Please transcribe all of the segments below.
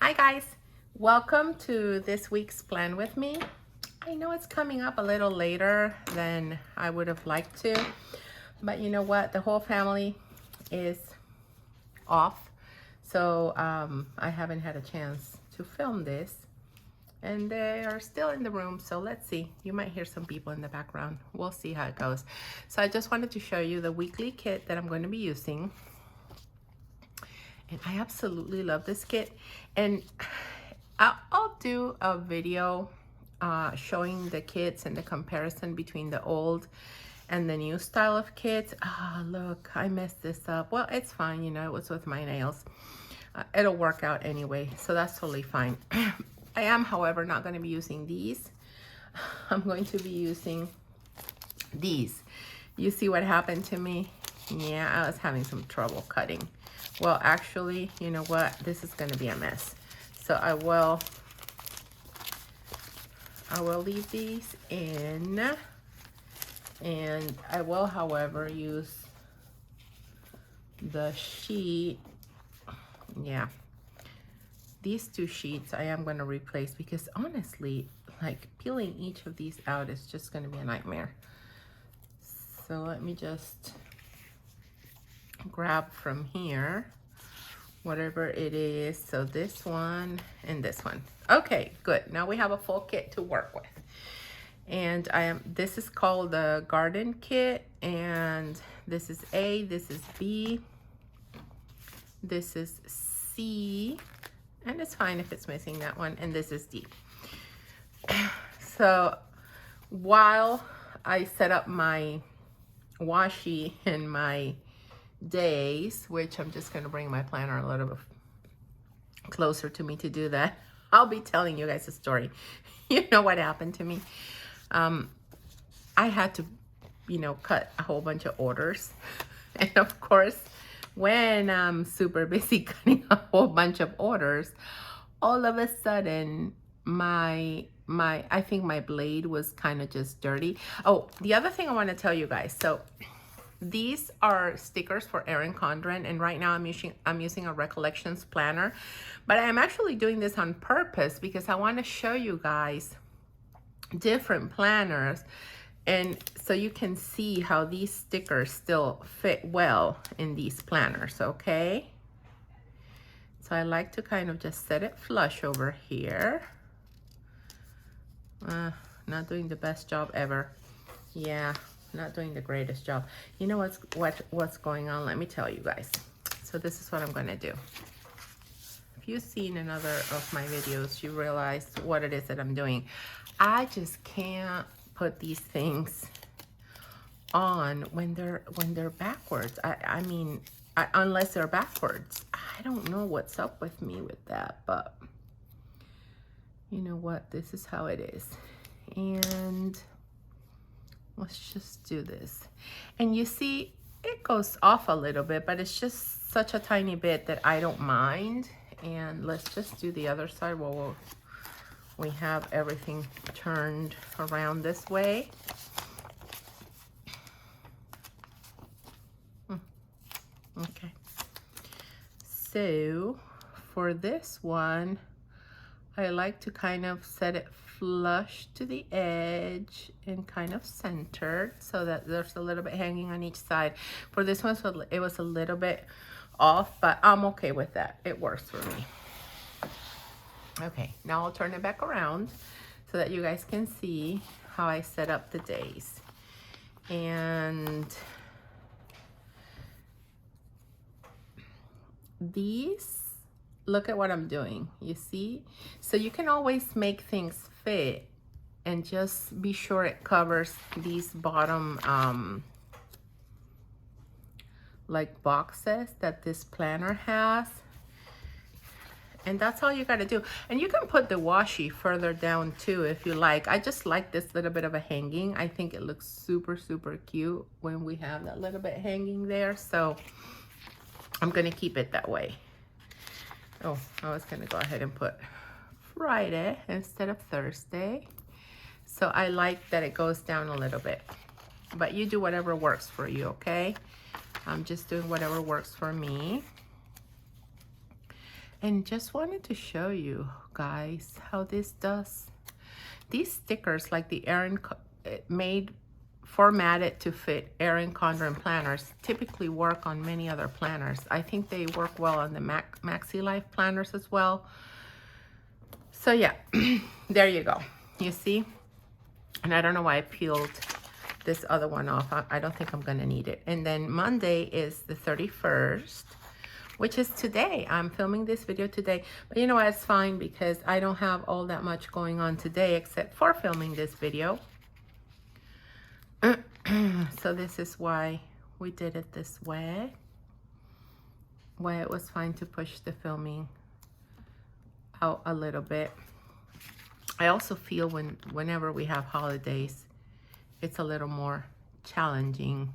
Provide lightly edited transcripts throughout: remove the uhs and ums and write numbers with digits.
Hi guys, welcome to this week's plan with me. I know it's coming up a little later than I would have liked to, but you know what? The whole family is off, so I haven't had a chance to film this, and they are still in the room, so let's see. You might hear some people in the background. We'll see how it goes. So I just wanted to show you the weekly kit that I'm going to be using. And I absolutely love this kit, and I'll do a video showing the kits and the comparison between the old and the new style of kits. Ah, look, I messed this up. Well, it's fine, you know, it was with my nails. It'll work out anyway, so that's totally fine. I am, however, not going to be using these. I'm going to be using these. You see what happened to me? Yeah, I was having some trouble cutting. Well, actually, you know what? This is going to be a mess. So I will leave these in, and I will, however, use the sheet. Yeah, these two sheets I am going to replace, because honestly, like, peeling each of these out is just going to be a nightmare. So let me just grab from here whatever it is. So this one and this one. Okay, good. Now we have a full kit to work with. And this is called the garden kit, and this is A, this is B, this is C, and it's fine if it's missing that one, and this is D. So while I set up my washi and my days, which I'm just going to bring my planner a little bit closer to me to do that, I'll be telling you guys a story. You know what happened to me? I had to, you know, cut a whole bunch of orders. And of course, when I'm super busy cutting a whole bunch of orders, all of a sudden I think my blade was kind of just dirty. Oh, the other thing I want to tell you guys, so these are stickers for Erin Condren, and right now I'm using a Recollections planner, but I'm actually doing this on purpose because I want to show you guys different planners, and so you can see how these stickers still fit well in these planners. Okay, so I like to kind of just set it flush over here. Not doing the best job ever. Yeah, not doing the greatest job. You know what's going on? Let me tell you guys. So this is what I'm going to do. If you've seen another of my videos, you realize what it is that I'm doing. I just can't put these things on when they're backwards. I mean, unless they're backwards. I don't know what's up with me with that, but you know what? This is how it is. And let's just do this. And you see, it goes off a little bit, but it's just such a tiny bit that I don't mind. And let's just do the other side while we have everything turned around this way. Okay. So for this one, I like to kind of set it flush to the edge and kind of centered so that there's a little bit hanging on each side. For this one, so it was a little bit off, but I'm okay with that. It works for me. Okay, now I'll turn it back around so that you guys can see how I set up the days. And these, look at what I'm doing, you see? So you can always make things fit, and just be sure it covers these bottom like boxes that this planner has. And that's all you got to do. And you can put the washi further down too if you like. I just like this little bit of a hanging. I think it looks super, super cute when we have that little bit hanging there. So I'm going to keep it that way. Oh, I was going to go ahead and put Friday instead of Thursday. So I like that it goes down a little bit. But you do whatever works for you, okay? I'm just doing whatever works for me. And just wanted to show you guys how this does. These stickers, like the formatted to fit Erin Condren planners, typically work on many other planners. I think they work well on the Maxi Life planners as well. So yeah, there you go. You see? And I don't know why I peeled this other one off. I don't think I'm gonna need it. And then Monday is the 31st, which is today. I'm filming this video today, but you know what, it's fine because I don't have all that much going on today except for filming this video. So this is why we did it this way. Why it was fine to push the filming out a little bit. I also feel whenever we have holidays, it's a little more challenging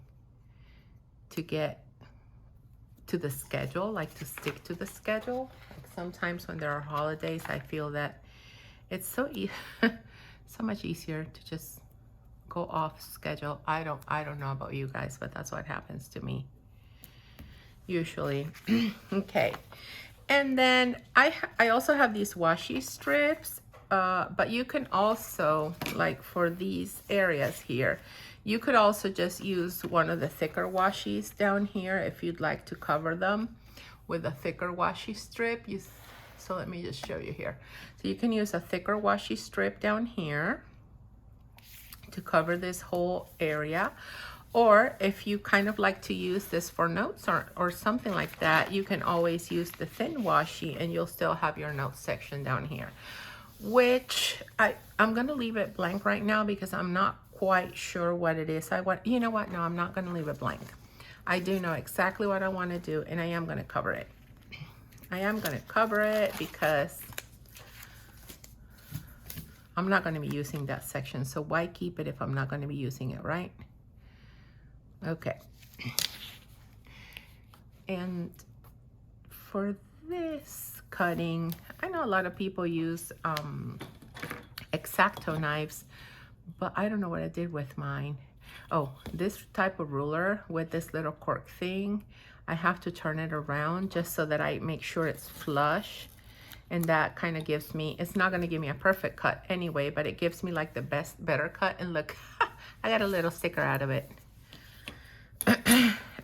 to get to the schedule, like to stick to the schedule. Like sometimes when there are holidays, I feel that it's so so much easier to just go off schedule. I don't know about you guys, but that's what happens to me usually. Okay, and then I also have these washi strips, but you can also, like for these areas here, you could also just use one of the thicker washies down here if you'd like to cover them with a thicker washi strip. So let me just show you here. So you can use a thicker washi strip down here to cover this whole area. Or if you kind of like to use this for notes or something like that, you can always use the thin washi and you'll still have your notes section down here, which I'm gonna leave it blank right now because I'm not quite sure what it is. You know what? No, I'm not gonna leave it blank. I do know exactly what I want to do, and I am gonna cover it. I am gonna cover it because I'm not gonna be using that section. So why keep it if I'm not gonna be using it, right? Okay. And for this cutting, I know a lot of people use X-Acto knives, but I don't know what I did with mine. Oh, this type of ruler with this little cork thing, I have to turn it around just so that I make sure it's flush. And that kind of gives me, it's not going to give me a perfect cut anyway, but it gives me like the better cut. And look, I got a little sticker out of it.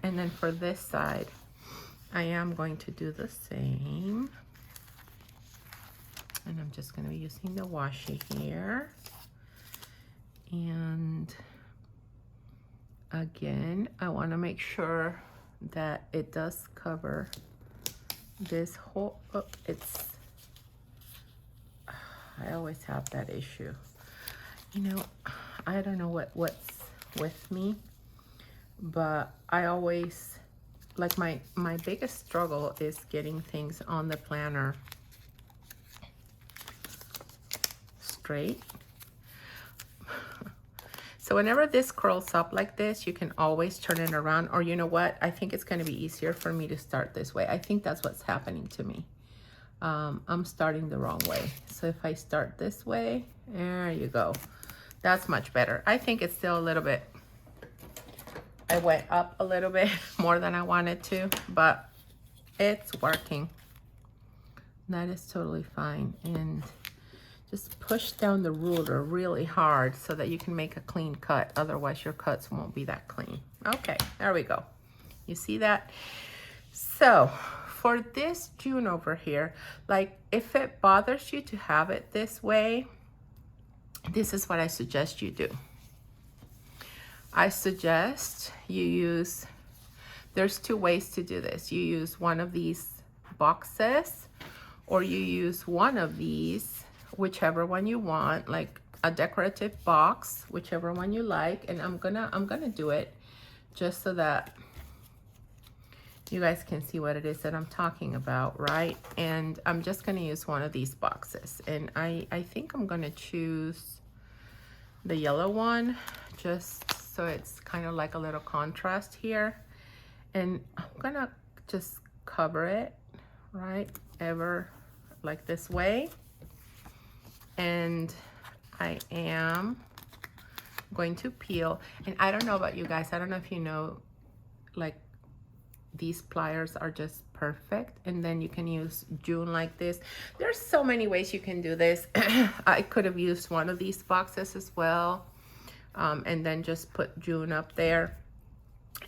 And then for this side, I am going to do the same. And I'm just going to be using the washi here. And again, I want to make sure that it does cover this whole, I always have that issue. You know, I don't know what's with me, but I always, like my biggest struggle is getting things on the planner straight. So whenever this curls up like this, you can always turn it around. Or you know what? I think it's going to be easier for me to start this way. I think that's what's happening to me. I'm starting the wrong way. So if I start this way, there you go. That's much better. I think it's still a little bit, I went up a little bit more than I wanted to, but it's working. That is totally fine. And just push down the ruler really hard so that you can make a clean cut. Otherwise your cuts won't be that clean. Okay, there we go. You see that? So for this June over here, like if it bothers you to have it this way, this is what I suggest you do. I suggest you use, there's two ways to do this. You use one of these boxes, or you use one of these, whichever one you want, like a decorative box, whichever one you like. And I'm gonna do it just so that you guys can see what it is that I'm talking about, right? And I'm just gonna use one of these boxes. And I think I'm gonna choose the yellow one, just so it's kind of like a little contrast here. And I'm gonna just cover it, right, like this way. And I am going to peel. And I don't know about you guys, I don't know if you know, like these pliers are just perfect. And then you can use June like this. There's so many ways you can do this. I could have used one of these boxes as well, and then just put June up there.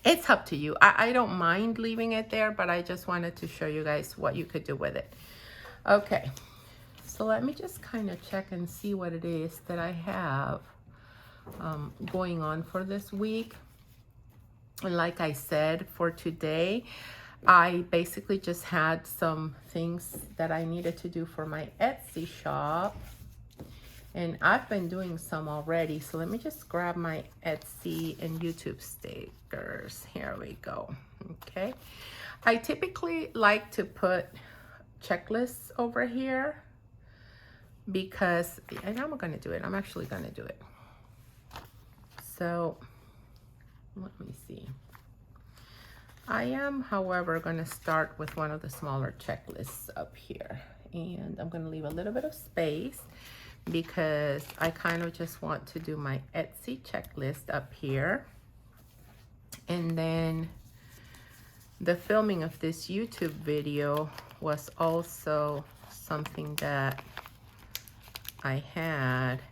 It's up to you. I don't mind leaving it there, but I just wanted to show you guys what you could do with it. Okay, so let me just kind of check and see what it is that I have going on for this week. And like I said, for today, I basically just had some things that I needed to do for my Etsy shop. And I've been doing some already. So let me just grab my Etsy and YouTube stickers. Here we go. Okay. I typically like to put checklists over here because, and I'm going to do it. I'm actually going to do it. So let me see. I am, however, going to start with one of the smaller checklists up here. And I'm going to leave a little bit of space because I kind of just want to do my Etsy checklist up here. And then the filming of this YouTube video was also something that I had.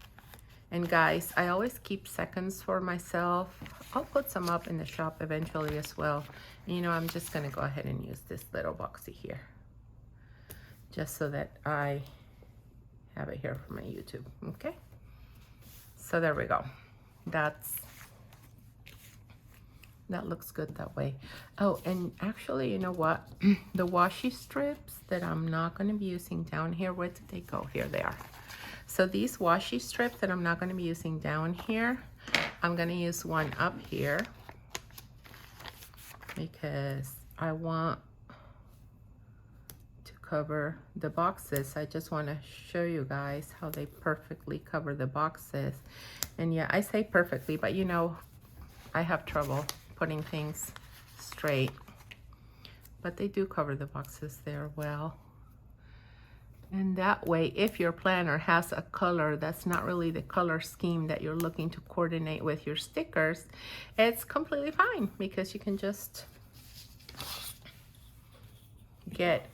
And guys, I always keep seconds for myself. I'll put some up in the shop eventually as well. And, you know, I'm just going to go ahead and use this little boxy here, just so that I have it here for my YouTube. Okay, so there we go. That looks good that way. Oh, and actually, you know what? The washi strips that I'm not going to be using down here, where did they go? Here they are. So these washi strips that I'm not going to be using down here, I'm going to use one up here because I want to cover the boxes. I just want to show you guys how they perfectly cover the boxes. And yeah, I say perfectly, but you know, I have trouble putting things straight, but they do cover the boxes there well. And that way, if your planner has a color that's not really the color scheme that you're looking to coordinate with your stickers, it's completely fine because you can just get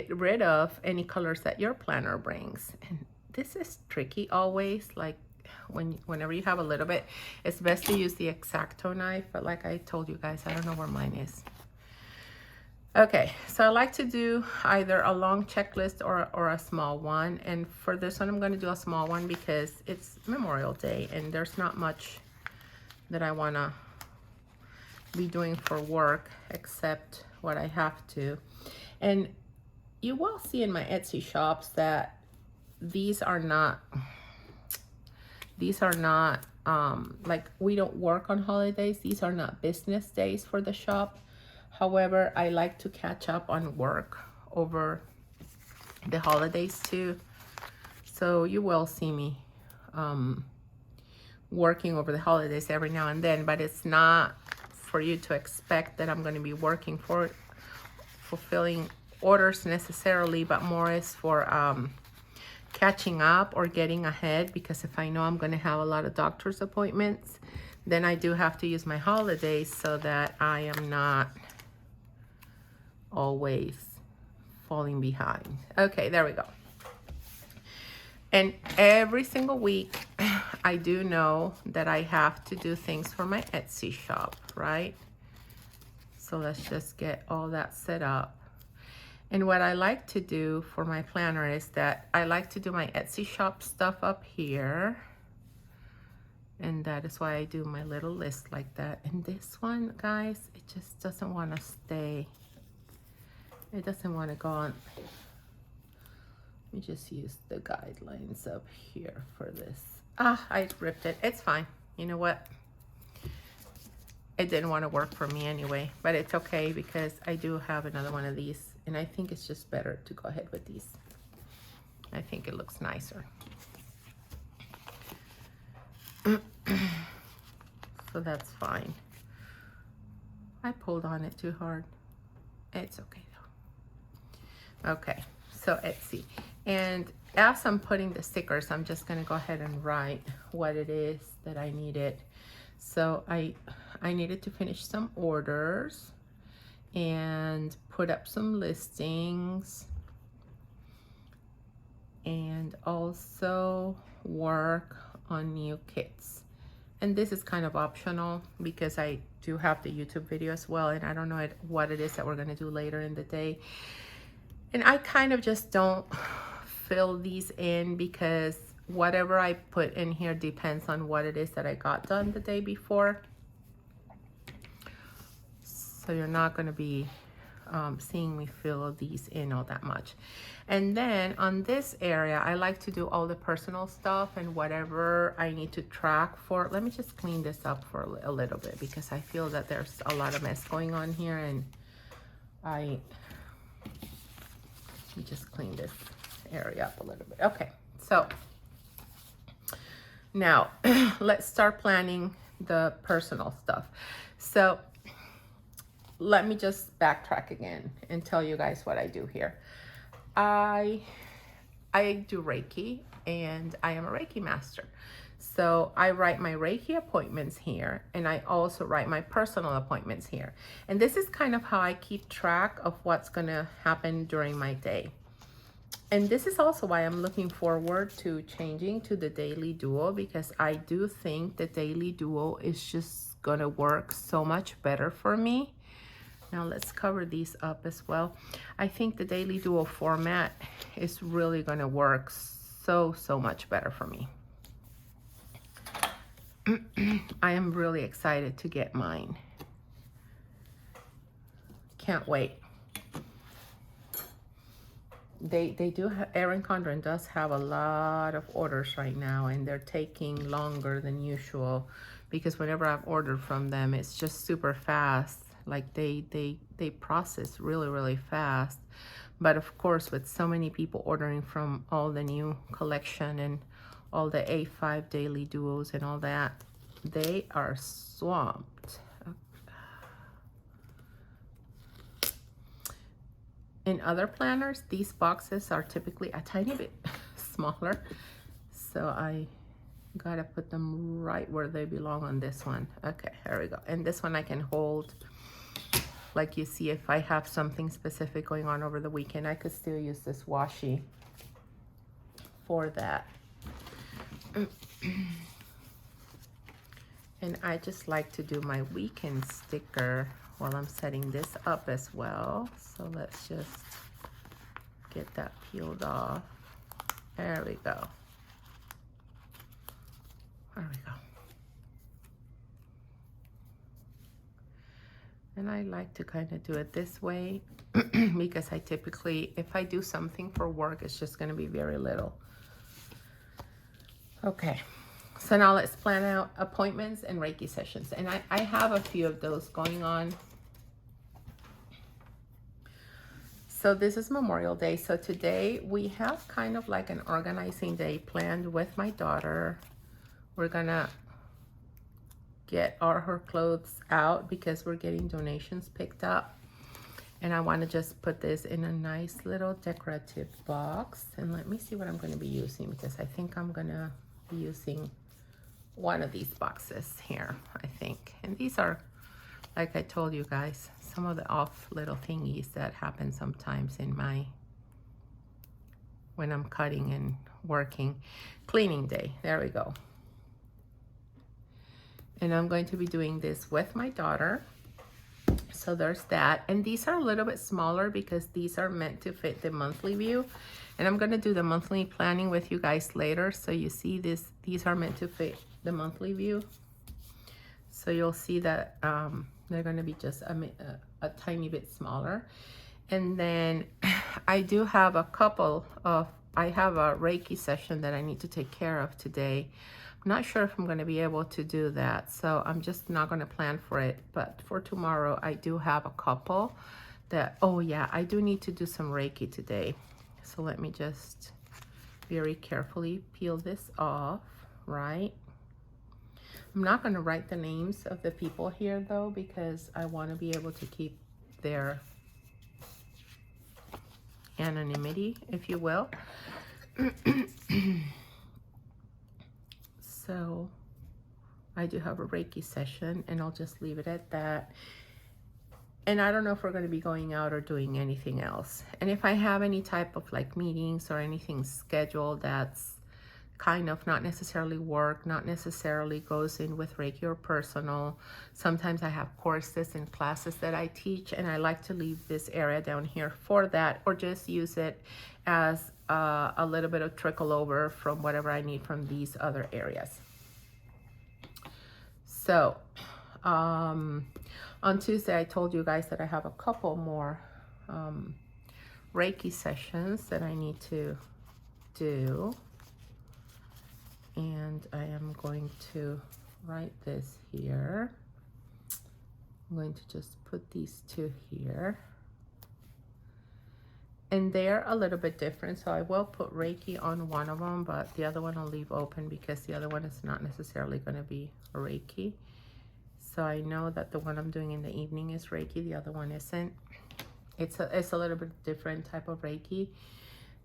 rid of any colors that your planner brings. And this is tricky always, like whenever you have a little bit, it's best to use the X-Acto knife, but like I told you guys, I don't know where mine is. Okay, so I like to do either a long checklist or a small one. And for this one, I'm going to do a small one because it's Memorial Day and there's not much that I want to be doing for work except what I have to. And you will see in my Etsy shops that these are not like, we don't work on holidays. These are not business days for the shop. However, I like to catch up on work over the holidays too. So you will see me working over the holidays every now and then, but it's not for you to expect that I'm going to be working for fulfilling orders necessarily, but more is for catching up or getting ahead, because if I know I'm going to have a lot of doctor's appointments, then I do have to use my holidays so that I am not always falling behind. Okay, there we go. And every single week, I do know that I have to do things for my Etsy shop, right? So let's just get all that set up. And what I like to do for my planner is that I like to do my Etsy shop stuff up here. And that is why I do my little list like that. And this one, guys, it just doesn't want to stay. It doesn't want to go on. Let me just use the guidelines up here for this. Ah, I ripped it. It's fine. You know what? It didn't want to work for me anyway, but it's okay because I do have another one of these, and I think it's just better to go ahead with these. I think it looks nicer. So that's fine. I pulled on it too hard. It's okay though. Okay, so Etsy. And as I'm putting the stickers, I'm just gonna go ahead and write what it is that I needed. So I needed to finish some orders, and put up some listings, and also work on new kits. And this is kind of optional because I do have the YouTube video as well, and I don't know what it is that we're gonna do later in the day. And I kind of just don't fill these in because whatever I put in here depends on what it is that I got done the day before. So you're not gonna be seeing me fill these in all that much. And then on this area, I like to do all the personal stuff and whatever I need to track for. Let me just clean this up for a little bit because I feel that there's a lot of mess going on here, and let me just clean this area up a little bit. Okay, so now let's start planning the personal stuff. So let me just backtrack again and tell you guys what I do here. I do Reiki, and I am a Reiki master. So I write my Reiki appointments here, and I also write my personal appointments here. And this is kind of how I keep track of what's gonna happen during my day. And this is also why I'm looking forward to changing to the daily duo, because I do think the daily duo is just gonna work so much better for me. Now let's cover these up as well. I think the daily duo format is really gonna work so much better for me. I am really excited to get mine. Can't wait. They do have, Erin Condren does have a lot of orders right now, and they're taking longer than usual because whenever I've ordered from them, it's just super fast. Like they process really fast. But of course, with so many people ordering from all the new collection and all the A5 daily duos and all that, they are swamped. In other planners, these boxes are typically a tiny bit smaller, so I gotta put them right where they belong on this one. Okay, here we go. And this one I can hold. Like you see, if I have something specific going on over the weekend, I could still use this washi for that. And I just like to do my weekend sticker while I'm setting this up as well. So let's just get that peeled off. There we go. There we go. And I like to kind of do it this way because I typically, if I do something for work, it's just going to be very little. Okay, so now let's plan out appointments and Reiki sessions. And I have a few of those going on. So this is Memorial Day. So today we have kind of like an organizing day planned with my daughter. We're going to get all her clothes out because we're getting donations picked up, and I want to just put this in a nice little decorative box. And let me see what I'm going to be using, because I think I'm going to be using one of these boxes here, I think. And these are, like I told you guys, some of the off little thingies that happen sometimes in my, when I'm cutting and working. Cleaning day, there we go. And I'm going to be doing this with my daughter. So there's that. And these are a little bit smaller because these are meant to fit the monthly view. And I'm going to do the monthly planning with you guys later. So you see this, these are meant to fit the monthly view. So you'll see that they're going to be just a tiny bit smaller. And then I do have a couple of, I have a Reiki session that I need to take care of today. Not sure if I'm going to be able to do that, so I'm just not going to plan for it. But for tomorrow, I do have a couple that, oh yeah, I do need to do some Reiki today. So let me just very carefully peel this off, right? I'm not going to write the names of the people here though, because I want to be able to keep their anonymity, if you will. So I do have a Reiki session, and I'll just leave it at that. And I don't know if we're going to be going out or doing anything else. And if I have any type of like meetings or anything scheduled that's kind of not necessarily work, not necessarily goes in with Reiki or personal. Sometimes I have courses and classes that I teach, and I like to leave this area down here for that, or just use it as a little bit of trickle over from whatever I need from these other areas. So on Tuesday, I told you guys that I have a couple more Reiki sessions that I need to do. And I am going to write this here. I'm going to just put these two here. And they're a little bit different, so I will put Reiki on one of them, but the other one I'll leave open because the other one is not necessarily going to be Reiki. So I know that the one I'm doing in the evening is Reiki, the other one isn't. It's a little bit different type of Reiki.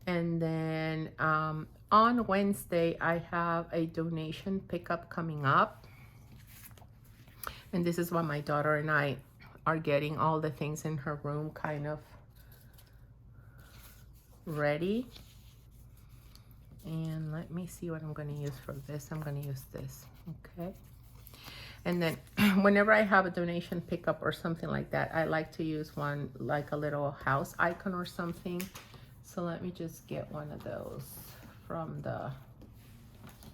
And then on Wednesday, I have a donation pickup coming up. And this is what my daughter and I are getting all the things in her room kind of ready. And let me see what I'm going to use for this. I'm going to use this, okay? And then whenever I have a donation pickup or something like that, I like to use one like a little house icon or something. So let me just get one of those from the,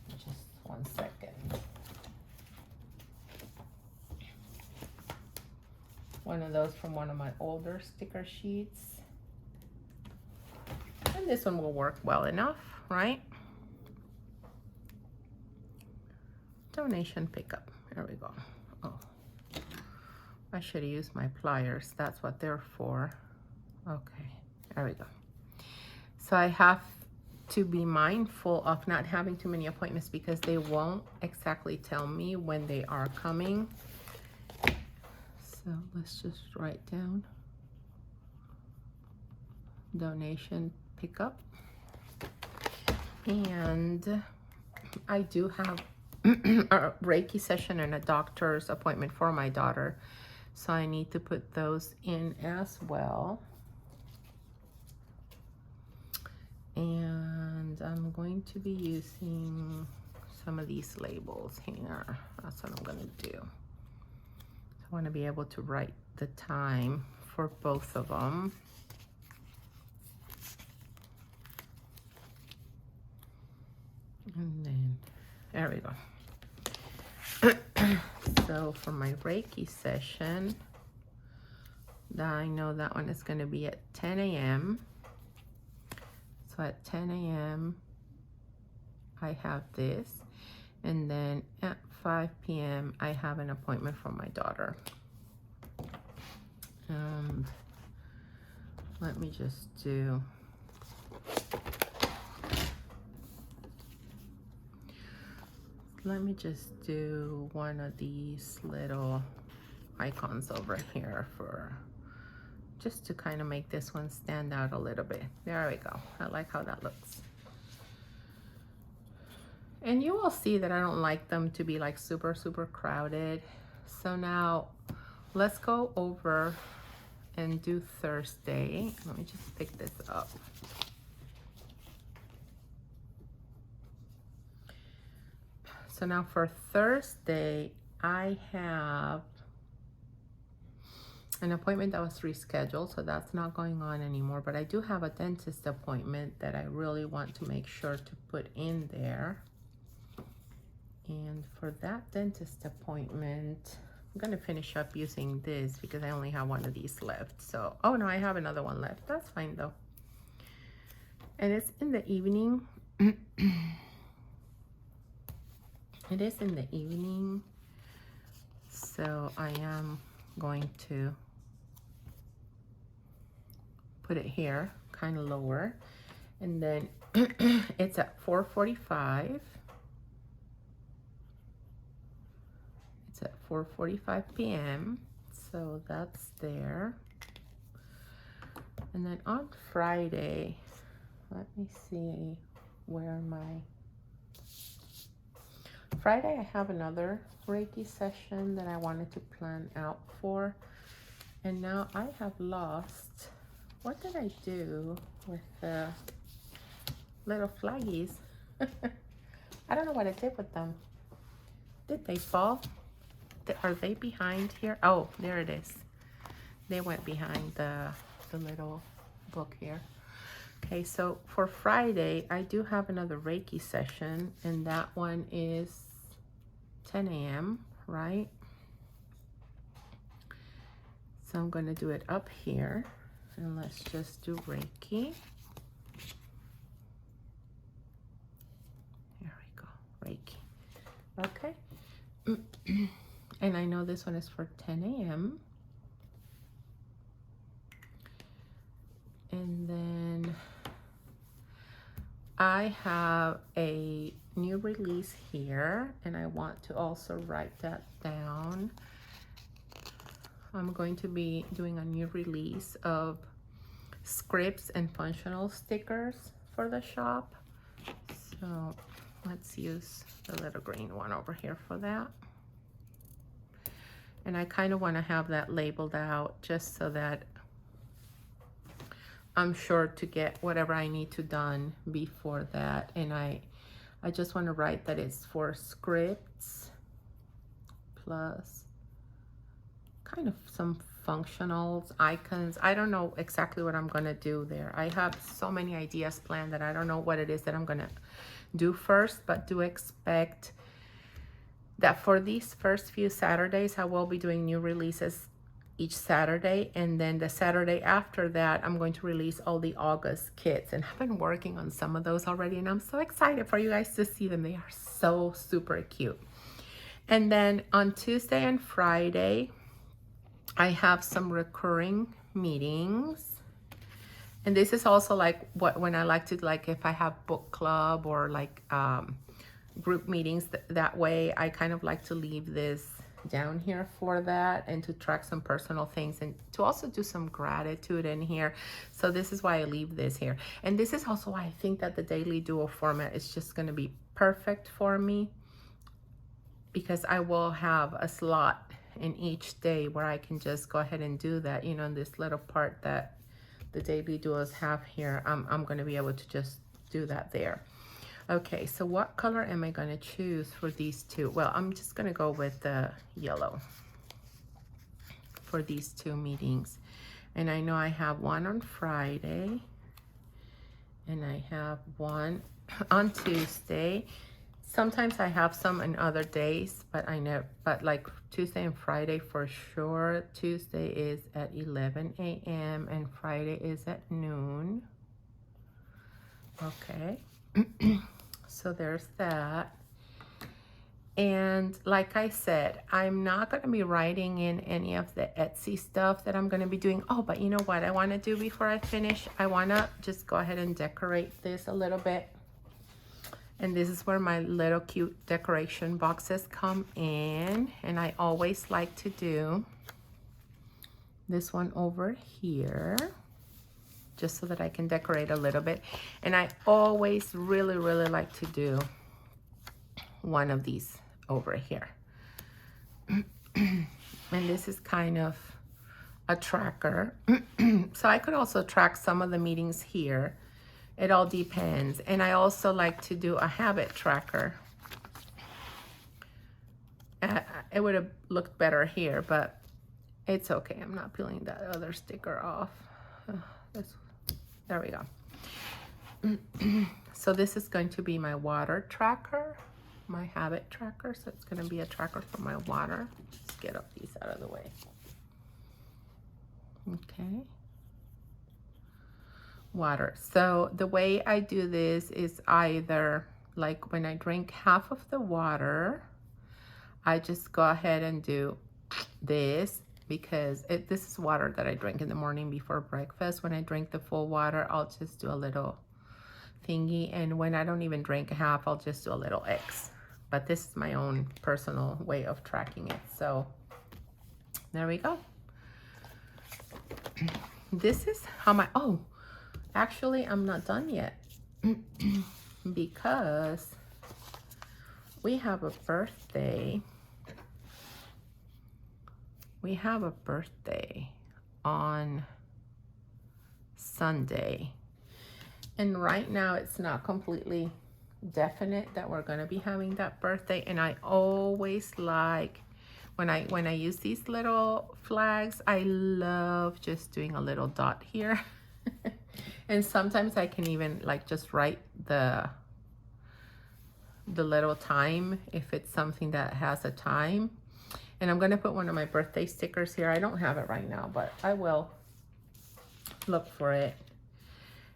just 1 second. One of those from one of my older sticker sheets. And this one will work well enough, right? Donation pickup, there we go. Oh, I should have used my pliers. That's what they're for. Okay, there we go. So I have to be mindful of not having too many appointments because they won't exactly tell me when they are coming. So let's just write down donation pickup. And I do have a Reiki session and a doctor's appointment for my daughter. So I need to put those in as well. And I'm going to be using some of these labels here. That's what I'm going to do. I want to be able to write the time for both of them. And then, there we go. So for my Reiki session, I know that one is going to be at 10 a.m. So at 10 a.m. I have this, and then at 5 p.m. I have an appointment for my daughter. Let me just do one of these little icons over here for just to kind of make this one stand out a little bit. There we go. I like how that looks. And you will see that I don't like them to be like super crowded. So now let's go over and do Thursday. Let me just pick this up. So now for Thursday, I have an appointment that was rescheduled, so that's not going on anymore. But I do have a dentist appointment that I really want to make sure to put in there. And for that dentist appointment, I'm going to finish up using this because I only have one of these left. So, oh no, I have another one left. That's fine though. And it's in the evening. It is in the evening. So I am going to put it here, kind of lower. And then it's at 4:45. It's at 4:45 p.m. So that's there. And then on Friday, let me see where Friday I have another Reiki session that I wanted to plan out for. And now I have lost, what did I do with the little flaggies? I don't know what I did with them. Did they fall? Are they behind here? Oh, there it is. They went behind the little book here. Okay, so for Friday, I do have another Reiki session, and that one is 10 a.m., right? So I'm going to do it up here, and let's just do Reiki. There we go, Reiki. Okay. And I know this one is for 10 a.m. And then I have a new release here, and I want to also write that down. I'm going to be doing a new release of scripts and functional stickers for the shop. So let's use the little green one over here for that. And I kind of want to have that labeled out just so that I'm sure to get whatever I need to done before that. And I just want to write that it's for scripts plus kind of some functionals, icons. I don't know exactly what I'm going to do there. I have so many ideas planned that I don't know what it is that I'm going to do first, but do expect that for these first few Saturdays, I will be doing new releases each Saturday, and then the Saturday after that, I'm going to release all the August kits, and I've been working on some of those already, and I'm so excited for you guys to see them. They are so super cute. And then on Tuesday and Friday, I have some recurring meetings, and this is also like when I like to, like if I have book club or like group meetings, that way I kind of like to leave this down here for that, and to track some personal things, and to also do some gratitude in here. So this is why I leave this here, and this is also why I think that the daily duo format is just going to be perfect for me, because I will have a slot in each day where I can just go ahead and do that, you know, in this little part that the daily duos have here. I'm going to be able to just do that there. Okay, so what color am I going to choose for these two? Well, I'm just going to go with the yellow for these two meetings. And I know I have one on Friday, and I have one on Tuesday. Sometimes I have some in other days, but but like Tuesday and Friday for sure. Tuesday is at 11 a.m. and Friday is at noon. Okay. So there's that. And like I said, I'm not going to be writing in any of the Etsy stuff that I'm going to be doing. Oh, but you know what I want to do before I finish? I want to just go ahead and decorate this a little bit. And this is where my little cute decoration boxes come in. And I always like to do this one over here, just so that I can decorate a little bit. And I always really like to do one of these over here. And this is kind of a tracker. So I could also track some of the meetings here. It all depends. And I also like to do a habit tracker. It would have looked better here, but it's okay. I'm not peeling that other sticker off. There we go. So this is going to be my water tracker, my habit tracker. So it's going to be a tracker for my water. Let's get all these out of the way. Okay. Water. So the way I do this is either like when I drink half of the water, I just go ahead and do this, because this is water that I drink in the morning before breakfast. When I drink the full water, I'll just do a little thingy. And when I don't even drink half, I'll just do a little X. But this is my own personal way of tracking it. So there we go. This is how my, oh, actually I'm not done yet because we have a birthday. We have a birthday on Sunday. And right now it's not completely definite that we're going to be having that birthday. And I always like, when I use these little flags, I love just doing a little dot here. And sometimes I can even like just write the little time if it's something that has a time. And I'm going to put one of my birthday stickers here. I don't have it right now, but I will look for it.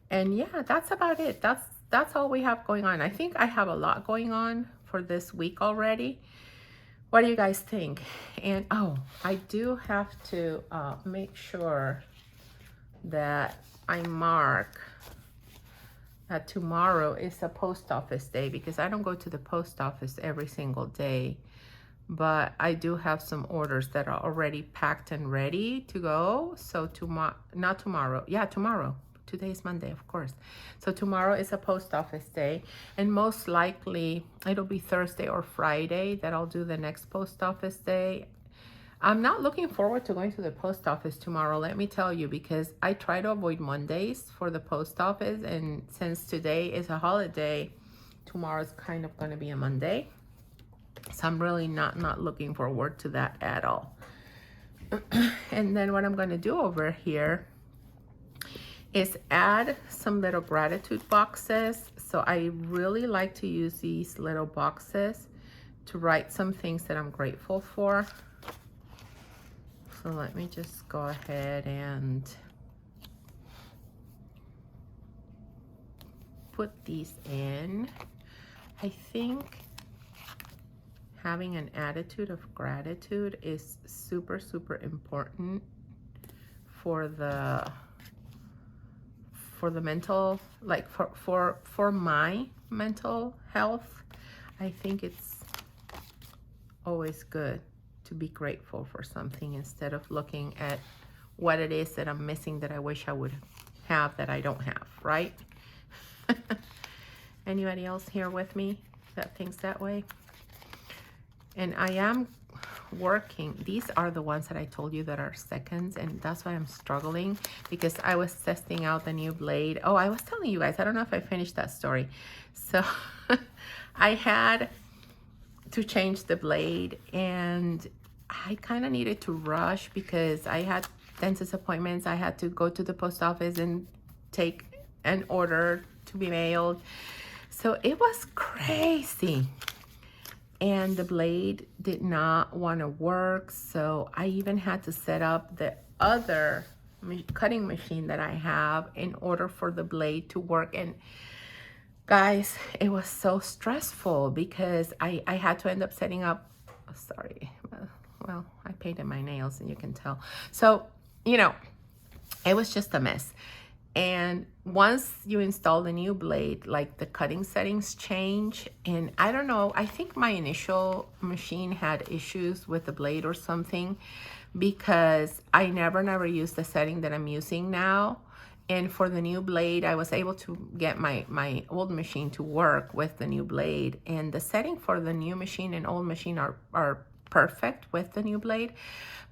And yeah, that's about it. That's all we have going on. I think I have a lot going on for this week already. What do you guys think? And oh, I do have to make sure that I mark that tomorrow is a post office day, because I don't go to the post office every single day. But I do have some orders that are already packed and ready to go. So tomorrow, not tomorrow. Yeah, tomorrow. Today is Monday, of course. So tomorrow is a post office day. And most likely it'll be Thursday or Friday that I'll do the next post office day. I'm not looking forward to going to the post office tomorrow, let me tell you, because I try to avoid Mondays for the post office. And since today is a holiday, tomorrow's kind of going to be a Monday. So I'm really not looking forward to that at all. And then what I'm going to do over here is add some little gratitude boxes. So I really like to use these little boxes to write some things that I'm grateful for. So let me just go ahead and put these in. I think having an attitude of gratitude is super, super important for the mental, like for my mental health. I think it's always good to be grateful for something instead of looking at what it is that I'm missing that I wish I would have that I don't have, right? Anybody else here with me that thinks that way? And I am working. These are the ones that I told you that are seconds, and that's why I'm struggling, because I was testing out the new blade. Oh, I was telling you guys, I don't know if I finished that story. So I had to change the blade, and I kind of needed to rush because I had dentist appointments. I had to go to the post office and take an order to be mailed. So it was crazy. And the blade did not want to work. So I even had to set up the other cutting machine that I have in order for the blade to work. And guys, it was so stressful because I had to end up setting up, sorry, well, I painted my nails and you can tell. So, you know, it was just a mess. And once you install the new blade, like the cutting settings change. And I don't know, I think my initial machine had issues with the blade or something, because I never used the setting that I'm using now. And for the new blade, I was able to get my old machine to work with the new blade. And the setting for the new machine and old machine are perfect with the new blade.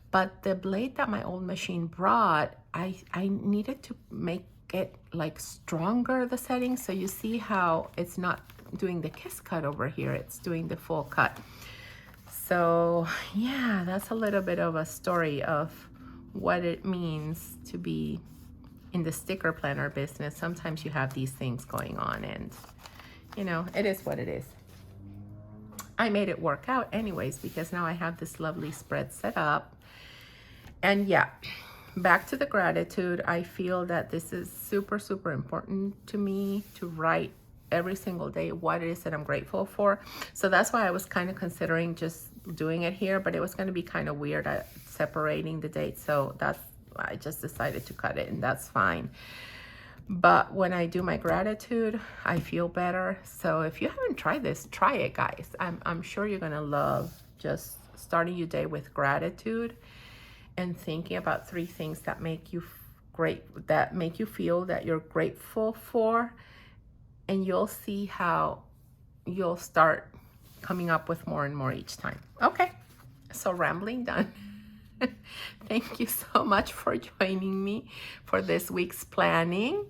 But the blade that my old machine brought, I needed to make it like stronger, the settings. So you see how it's not doing the kiss cut over here, it's doing the full cut. So yeah, that's a little bit of a story of what it means to be in the sticker planner business. Sometimes you have these things going on, and you know, it is what it is. I made it work out anyways, because now I have this lovely spread set up. And yeah, back to the gratitude. I feel that this is super, super important to me to write every single day what it is that I'm grateful for. So that's why I was kind of considering just doing it here, but it was going to be kind of weird separating the dates. So I just decided to cut it, and that's fine. But when I do my gratitude, I feel better. So if you haven't tried this, try it, guys. I'm sure you're going to love just starting your day with gratitude and thinking about 3 things that make you that make you feel that you're grateful for. And you'll see how you'll start coming up with more and more each time. Okay, so rambling done. Thank you so much for joining me for this week's planning.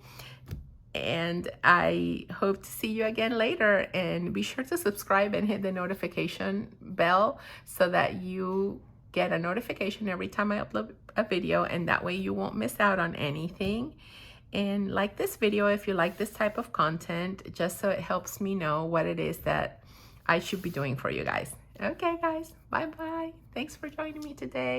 And I hope to see you again later. And be sure to subscribe and hit the notification bell so that you get a notification every time I upload a video, and that way you won't miss out on anything. And like this video if you like this type of content, just so it helps me know what it is that I should be doing for you guys. Okay guys, bye bye. Thanks for joining me today.